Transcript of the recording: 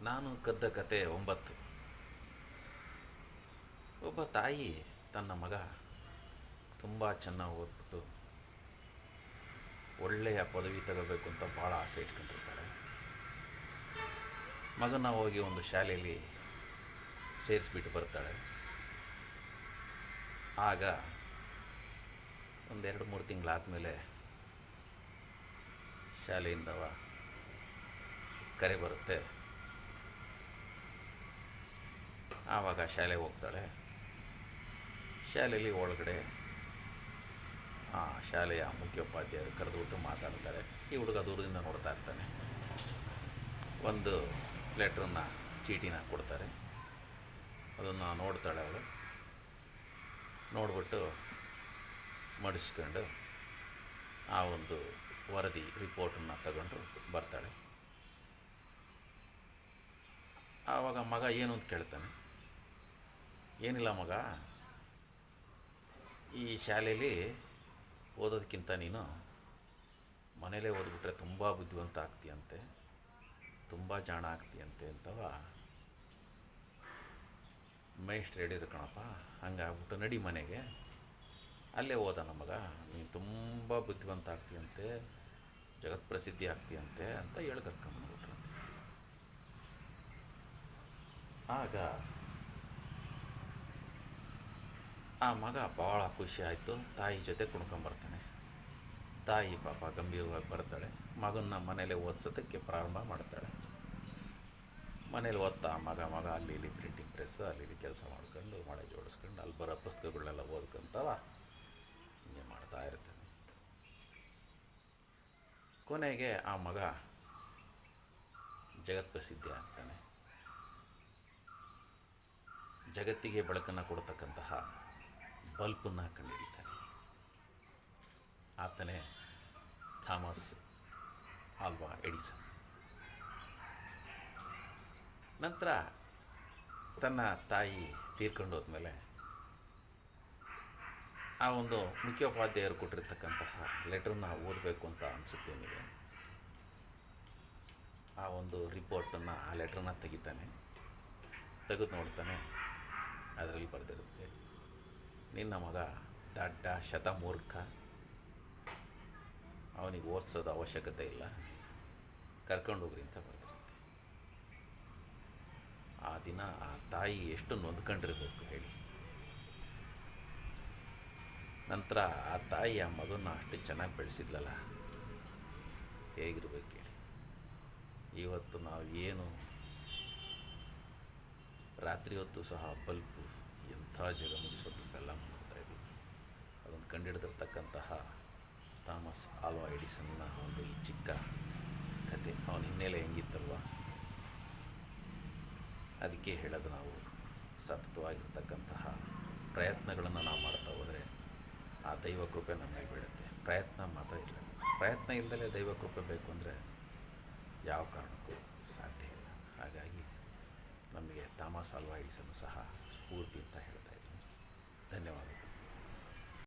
ನಾನು ಕದ್ದ ಕತೆ 9. ಒಬ್ಬ ತಾಯಿ ತನ್ನ ಮಗ ತುಂಬ ಚೆನ್ನಾಗಿ ಓದ್ಬಿಟ್ಟು ಒಳ್ಳೆಯ ಪದವಿ ತಗೋಬೇಕು ಅಂತ ಭಾಳ ಆಸೆ ಇಟ್ಕೊಂಡಿರ್ತಾಳೆ. ಮಗನ ಹೋಗಿ ಒಂದು ಶಾಲೆಯಲ್ಲಿ ಸೇರಿಸ್ಬಿಟ್ಟು ಬರ್ತಾಳೆ. ಆಗ ಒಂದು 2-3 ತಿಂಗಳಾದಮೇಲೆ ಶಾಲೆಯಿಂದವ ಕರೆ ಬರುತ್ತೆ. ಆವಾಗ ಶಾಲೆಗೆ ಹೋಗ್ತಾಳೆ. ಶಾಲೆಯಲ್ಲಿ ಒಳಗಡೆ ಶಾಲೆಯ ಮುಖ್ಯೋಪಾಧ್ಯಾಯರು ಕರೆದುಬಿಟ್ಟು ಮಾತಾಡ್ತಾರೆ. ಈ ಹುಡುಗ ದೂರದಿಂದ ನೋಡ್ತಾ ಇರ್ತಾನೆ. ಒಂದು ಲೆಟ್ರನ್ನ ಚೀಟಿನ ಕೊಡ್ತಾರೆ. ಅದನ್ನು ನೋಡ್ತಾಳೆ ಅವಳು. ನೋಡ್ಬಿಟ್ಟು ಮಡಿಸ್ಕೊಂಡು ಆ ಒಂದು ವರದಿ ರಿಪೋರ್ಟನ್ನು ತಗೊಂಡು ಬರ್ತಾಳೆ. ಆವಾಗ ಮಗ ಏನು ಅಂತ ಕೇಳ್ತಾನೆ. ಏನಿಲ್ಲ ಮಗ, ಈ ಶಾಲೆಯಲ್ಲಿ ಓದೋದಕ್ಕಿಂತ ನೀನು ಮನೇಲೇ ಓದ್ಬಿಟ್ರೆ ತುಂಬ ಬುದ್ಧಿವಂತ ಆಗ್ತೀಯಂತೆ, ತುಂಬ ಜಾಣ ಆಗ್ತೀಯಂತೆ ಅಂತವ ಮೇಷ್ಟ್ರು ಹೇಳಿದ್ರು ಕಣಪ್ಪ. ಹಂಗಾಗ್ಬಿಟ್ಟು ನಡಿ ಮನೆಗೆ, ಅಲ್ಲೇ ಓದೋಣ ಮಗ, ನೀನು ತುಂಬ ಬುದ್ಧಿವಂತ ಆಗ್ತೀಯಂತೆ, ಜಗತ್ಪ್ರಸಿದ್ಧಿ ಆಗ್ತೀಯಂತೆ ಅಂತ ಹೇಳಿ ಕರ್ಕೊಂಬಂದ್ಬಿಟ್ರು. ಆಗ ಆ ಮಗ ಭಾಳ ಖುಷಿ ಆಯಿತು. ತಾಯಿ ಜೊತೆ ಕುಣ್ಕೊಂಬರ್ತಾನೆ. ತಾಯಿ ಪಾಪ ಗಂಭೀರವಾಗಿ ಬರ್ತಾಳೆ. ಮಗನ್ನ ಮನೇಲೆ ಓದಿಸೋದಕ್ಕೆ ಪ್ರಾರಂಭ ಮಾಡ್ತಾಳೆ. ಮನೇಲಿ ಓದ್ತಾ ಮಗ ಅಲ್ಲಿ ಇಲ್ಲಿ ಪ್ರಿಂಟಿಂಗ್ ಪ್ರೆಸ್ಸು ಅಲ್ಲಿ ಇಲ್ಲಿ ಕೆಲಸ ಮಾಡ್ಕೊಂಡು ಮಳೆ ಜೋಡಿಸ್ಕೊಂಡು ಅಲ್ಲಿ ಬರೋ ಪುಸ್ತಕಗಳನ್ನೆಲ್ಲ ಓದ್ಕೊಂತವ ಹಿಂಗೆ ಮಾಡ್ತಾ ಇರ್ತಾನೆ. ಕೊನೆಗೆ ಆ ಮಗ ಜಗತ್ಪ್ರಸಿದ್ಧಿ ಆಗ್ತಾನೆ. ಜಗತ್ತಿಗೆ ಬೆಳಕನ್ನು ಕೊಡ್ತಕ್ಕಂತಹ ಬಲ್ಪನ್ನು ಕಂಡುಹಿಡಿತಾನೆ. ಆತನೇ ಥಾಮಸ್ ಆಲ್ವಾ ಎಡಿಸನ್. ನಂತರ ತನ್ನ ತಾಯಿ ತೀರ್ಕೊಂಡು ಹೋದ್ಮೇಲೆ ಆ ಒಂದು ಮುಖ್ಯೋಪಾಧ್ಯಾಯರು ಕೊಟ್ಟಿರ್ತಕ್ಕಂತಹ ಲೆಟ್ರನ್ನ ಓದಬೇಕು ಅಂತ ಅನಿಸುತ್ತೆ ಅವನಿಗೆ. ಆ ಒಂದು ರಿಪೋರ್ಟನ್ನು, ಆ ಲೆಟ್ರನ್ನ ತೆಗಿತಾನೆ. ತೆಗೆದು ನೋಡ್ತಾನೆ. ಅದರಲ್ಲಿ ಬರೆದಿರುತ್ತೆ, ನಿನ್ನ ಮಗ ದಡ್ಡ ಶತಮೂರ್ಖ, ಅವನಿಗೆ ಓದಿಸೋದು ಅವಶ್ಯಕತೆ ಇಲ್ಲ, ಕರ್ಕೊಂಡೋಗ್ರಿ ಅಂತ ಬರೆದಿರುತ್ತೆ. ಆ ದಿನ ಆ ತಾಯಿ ಎಷ್ಟು ನೊಂದ್ಕೊಂಡಿರ್ಬೇಕು ಹೇಳಿ. ನಂತರ ಆ ತಾಯಿ ಆ ಮಗನ ಅಷ್ಟು ಚೆನ್ನಾಗಿ ಬೆಳೆಸಿದ್ಲಲ್ಲ, ಹೇಗಿರ್ಬೇಕು ಹೇಳಿ. ಇವತ್ತು ನಾವು ಏನು ರಾತ್ರಿ ಹೊತ್ತು ಸಹ ಬಲ್ಪು ಎಂಥ ಜಗ ಮುಗಿಸೋದಕ್ಕೆಲ್ಲ ಮಾಡ್ತಾಯಿದ್ವಿ. ಅದನ್ನು ಕಂಡುಹಿಡಿದಿರ್ತಕ್ಕಂತಹ ಥಾಮಸ್ ಆಲ್ವಾ ಎಡಿಸನ್ನ ಒಂದು ಈ ಚಿಕ್ಕ ಕತೆ, ಅವನ ಹಿನ್ನೆಲೆ ಹೆಂಗಿತ್ತಲ್ವ, ಅದಕ್ಕೆ ಹೇಳೋದು ನಾವು ಸತತವಾಗಿರ್ತಕ್ಕಂತಹ ಪ್ರಯತ್ನಗಳನ್ನು ನಾವು ಮಾಡ್ತಾ ಹೋದರೆ ಆ ದೈವ ಕೃಪೆ ನಮ್ಮ ಮೇಲೆ ಬೀಳುತ್ತೆ. ಪ್ರಯತ್ನ ಮಾತ್ರ ಇಲ್ಲ. ಪ್ರಯತ್ನ ಇಲ್ಲದಲೇ ದೈವ ಕೃಪೆ ಬೇಕು ಅಂದರೆ ಯಾವ ಕಾರಣಕ್ಕೂ ಸಾಧ್ಯ ಇಲ್ಲ. ಹಾಗಾಗಿ ನಮಗೆ ಥಾಮಸ್ ಆಲ್ವಾ ಎಡಿಸನ್ ಸಹ ಸ್ಫೂರ್ತಿ ಅಂತ ಹೇಳ್ತಾ ಇದ್ದೀನಿ. ಧನ್ಯವಾದಗಳು.